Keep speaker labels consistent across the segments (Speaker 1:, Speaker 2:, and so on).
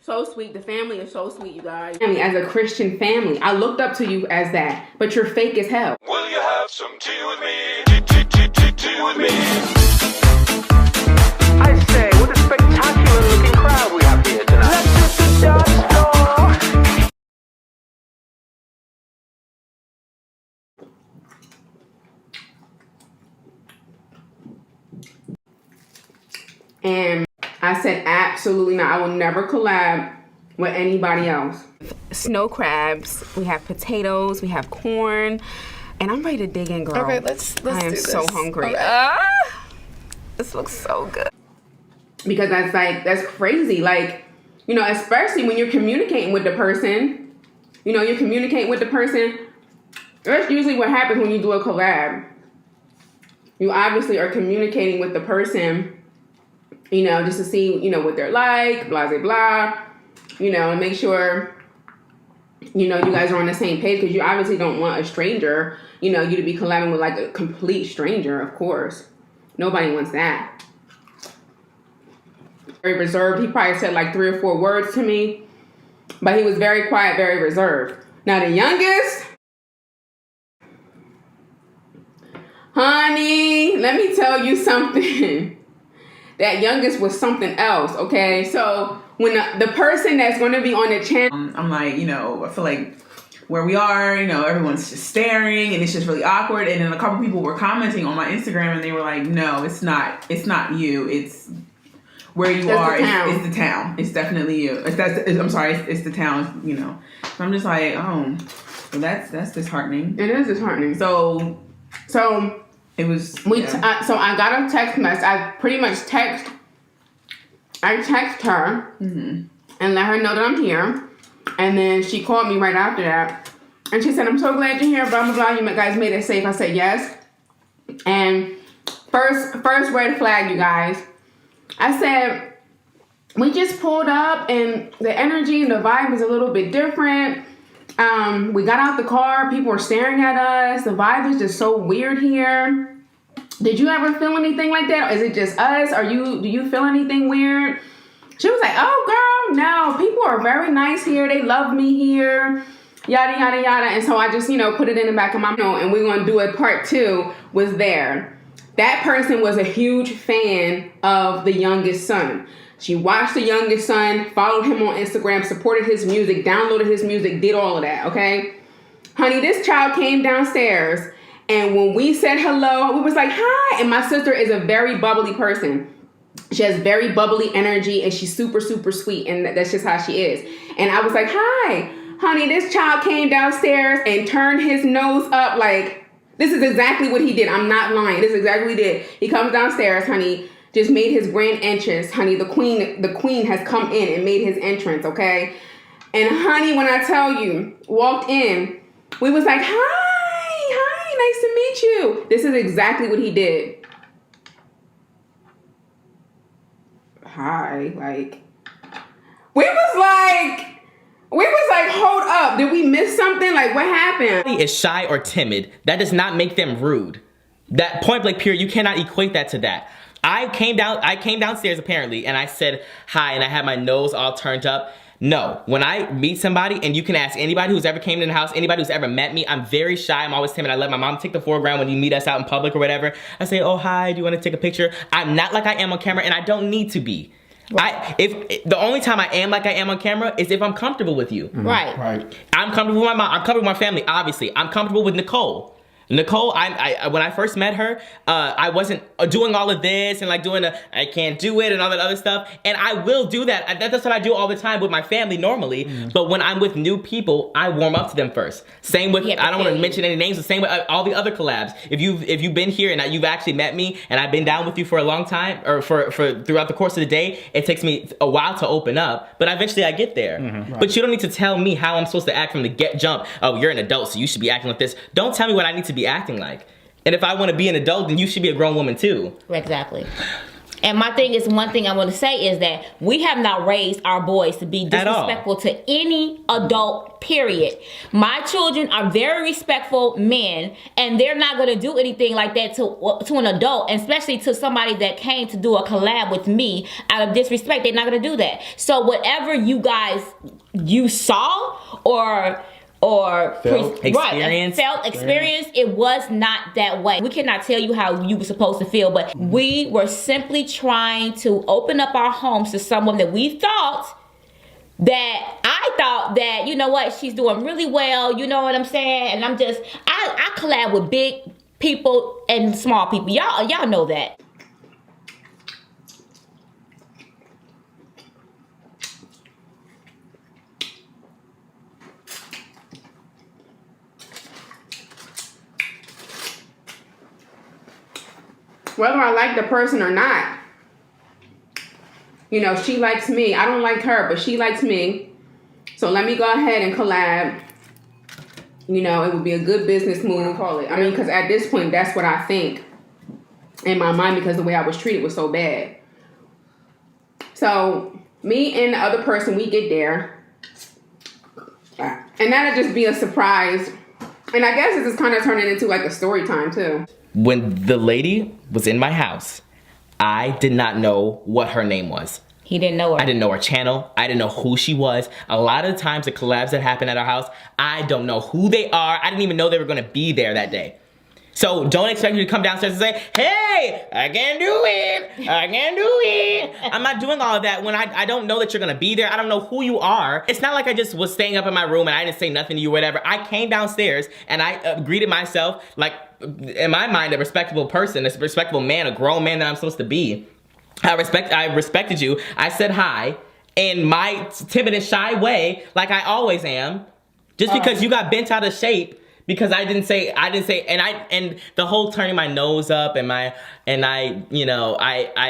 Speaker 1: So sweet. The family is so sweet, you guys. As a Christian family, I looked up to you as that, but you're fake as hell.
Speaker 2: Will you have some tea with me? Tea with me. I say, what a spectacular looking crowd we have here tonight. Let's just dance floor.
Speaker 1: And I said, absolutely not. I will never collab with anybody else. Snow crabs. We have potatoes. We have corn. And I'm ready to dig in, girl.
Speaker 3: Okay, let's do this.
Speaker 1: I am so hungry.
Speaker 3: Okay. This looks so good.
Speaker 1: Because that's crazy. Like, you know, especially when you're communicating with the person. You know, you're communicating with the person. That's usually what happens when you do a collab. You obviously are communicating with the person, you know, just to see, you know, what they're like, blah, blah, blah, you know, and make sure, you know, you guys are on the same page, because you obviously don't want a stranger, you know, you to be collabing with like a complete stranger, of course. Nobody wants that. Very reserved. He probably said like 3 or 4 words to me, but he was very quiet, very reserved. Now the youngest, honey, let me tell you something. That youngest was something else, okay? So when the person that's going to be on the channel,
Speaker 3: I'm like, you know, I feel like where we are, you know, everyone's just staring and it's just really awkward. And then a couple people were commenting on my Instagram and they were like, no, it's not you. It's where you are. It's the town. It's definitely you. I'm sorry. It's the town, you know. So I'm just like, oh, well, that's disheartening.
Speaker 1: It is disheartening.
Speaker 3: So it was.
Speaker 1: So I got a text message. I pretty much text her and let her know that I'm here. And then she called me right after that. And she said, I'm so glad you're here, blah, blah, blah. You guys made it safe. I said, yes. And first red flag, you guys. I said, we just pulled up and the energy and the vibe is a little bit different. We got out the car. People were staring at us. The vibe is just so weird here. Did you ever feel anything like that? Or is it just us? Do you feel anything weird? She was like, oh, girl, no. People are very nice here. They love me here. Yada, yada, yada. And so I just, you know, put it in the back of my mind. And we're going to do a part 2 was there. That person was a huge fan of the youngest son. She watched the youngest son, followed him on Instagram, supported his music, downloaded his music, did all of that, okay? Honey, this child came downstairs, and when we said hello, we was like, hi. And my sister is a very bubbly person. She has very bubbly energy, and she's super, super sweet, and that's just how she is. And I was like, hi. Honey, this child came downstairs and turned his nose up like, this is exactly what he did. I'm not lying. This is exactly what he did. He comes downstairs, honey, just made his grand entrance. Honey, the queen has come in and made his entrance, okay? And honey, when I tell you, walked in, we was like, hi, nice to meet you. This is exactly what he did. Hi, like, we was like, hold up. Did we miss something? Like, what happened?
Speaker 4: Is shy or timid, that does not make them rude. That point blank period, you cannot equate that to that. I came downstairs apparently and I said hi and I had my nose all turned up. No, when I meet somebody, and you can ask anybody who's ever came in the house, anybody who's ever met me, I'm very shy, I'm always timid. I let my mom take the foreground when you meet us out in public or whatever. I say, oh, hi, do you want to take a picture? I'm not like I am on camera, and I don't need to be. If the only time I am like I am on camera is if I'm comfortable with you.
Speaker 1: Right.
Speaker 4: I'm comfortable with my mom, I'm comfortable with my family, obviously. I'm comfortable with Nicole. Nicole, when I first met her, I wasn't doing all of this and like doing I can't do it and all that other stuff. And I will do that. That's what I do all the time with my family normally. But when I'm with new people, I warm up to them first. Same with, I don't want to mention any names, the same with all the other collabs. If you've been here and you've actually met me and I've been down with you for a long time, or for throughout the course of the day, it takes me a while to open up, but eventually I get there. Right. But you don't need to tell me how I'm supposed to act from the jump. Oh, you're an adult, so you should be acting like this. Don't tell me what I need to be acting like. And if I want to be an adult, then you should be a grown woman too.
Speaker 5: Exactly. And my thing is, one thing I want to say is that we have not raised our boys to be
Speaker 4: At all.
Speaker 5: disrespectful to any adult, period. My children are very respectful men, and they're not going to do anything like that to an adult, and especially to somebody that came to do a collab with me out of disrespect. They're not going to do that. So whatever you saw or
Speaker 4: Experience.
Speaker 5: experience, it was not that way. We cannot tell you how you were supposed to feel, but we were simply trying to open up our homes to someone that I thought that, you know what, she's doing really well, you know what I'm saying? And I collab with big people and small people. Y'all know that.
Speaker 1: Whether I like the person or not, you know, she likes me. I don't like her, but she likes me. So let me go ahead and collab. You know, it would be a good business move, call it. I mean, because at this point, that's what I think in my mind, because the way I was treated was so bad. So me and the other person, we get there. And that'll just be a surprise. And I guess this is kind of turning into like a story time too.
Speaker 4: When the lady was in my house, I did not know what her name was.
Speaker 5: He didn't know her.
Speaker 4: I didn't know her channel. I didn't know who she was. A lot of the times the collabs that happen at our house, I don't know who they are. I didn't even know they were gonna be there that day. So don't expect me to come downstairs and say, hey, I can do it. I can do it. I'm not doing all of that when I don't know that you're gonna be there. I don't know who you are. It's not like I just was staying up in my room and I didn't say nothing to you or whatever. I came downstairs and I greeted myself like, in my mind, a respectable person, a respectable man, a grown man that I'm supposed to be. I respected you. I said hi in my timid and shy way, like I always am. Just because you got bent out of shape because I didn't say, and the whole turning my nose up and I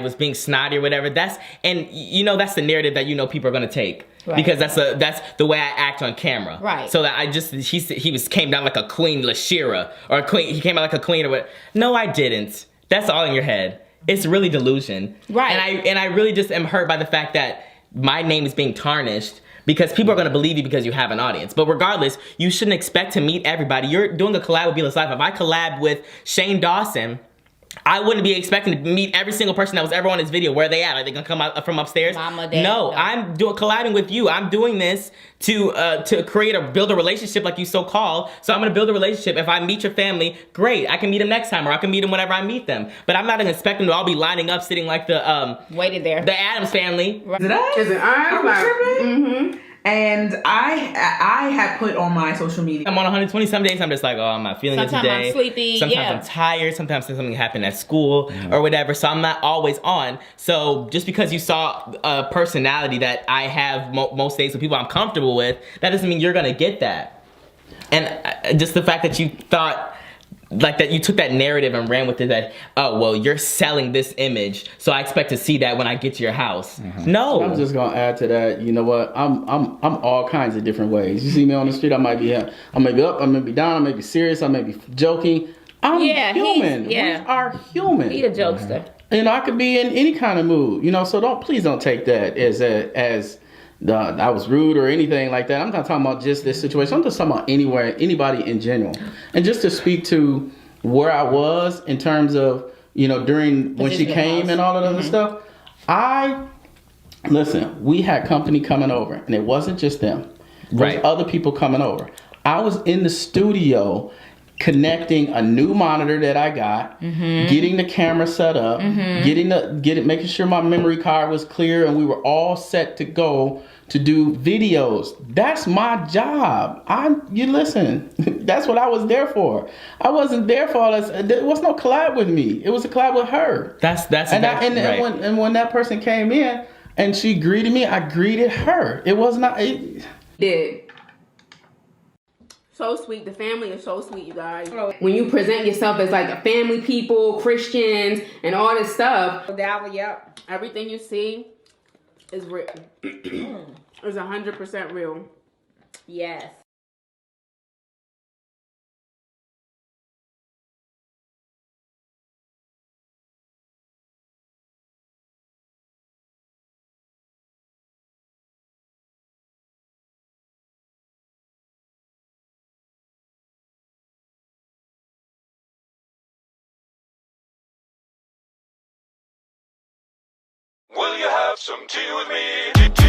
Speaker 4: was being snotty or whatever. That's the narrative that people are gonna take. Right. Because that's the way I act on camera. Right. So that he came down like a Queen Lashira or he came out like a queen or what. No, I didn't. That's all in your head. It's really delusion. Right. And I really just am hurt by the fact that my name is being tarnished because people are gonna believe you because you have an audience. But regardless, you shouldn't expect to meet everybody. You're doing a collab with Bloveslife. If I collab with Shane Dawson, I wouldn't be expecting to meet every single person that was ever on his video. Where are they at? Are they gonna come out from upstairs? Mama, Dad, no, I'm collabing with you. I'm doing this to build a relationship like you so call. So I'm gonna build a relationship. If I meet your family, great. I can meet them next time, or I can meet them whenever I meet them. But I'm not gonna expect them to all be lining up, sitting like the
Speaker 5: waited there.
Speaker 4: The Addams family.
Speaker 3: Is it I? And I had put on my social media.
Speaker 4: I'm on 120. Some days I'm just like, oh, I'm not feeling it today.
Speaker 5: Sometimes I'm sleepy.
Speaker 4: Sometimes I'm tired. Sometimes something happened at school or whatever. So I'm not always on. So just because you saw a personality that I have most days with people I'm comfortable with, that doesn't mean you're gonna get that. And just the fact that you thought like that, you took that narrative and ran with it that, oh, well, you're selling this image, so I expect to see that when I get to your house. No.
Speaker 6: I'm just gonna add to that. You know what? I'm all kinds of different ways. You see me on the street, I may be up, I may be down, I may be serious, I may be joking. I'm human. We are human.
Speaker 5: He's a jokester.
Speaker 6: I could be in any kind of mood. So please don't take that as I was rude or anything like that. I'm not talking about just this situation. I'm just talking about anybody in general. And just to speak to where I was in terms of, during when she came and all of that other stuff. Listen, we had company coming over, and it wasn't just them. There was other people coming over. I was in the studio connecting a new monitor that I got, getting the camera set up, making sure my memory card was clear, and we were all set to go to do videos. That's my job. Listen, that's what I was there for. I wasn't there for all this. There was no collab with me. It was a collab with her. And when that person came in and she greeted me, I greeted her. It was not.
Speaker 1: Did. So sweet. The family is so sweet, you guys. When you present yourself as like a family people, Christians, and all this stuff, everything you see is real. Is 100% real.
Speaker 5: Yes.
Speaker 7: Will you have some tea with me?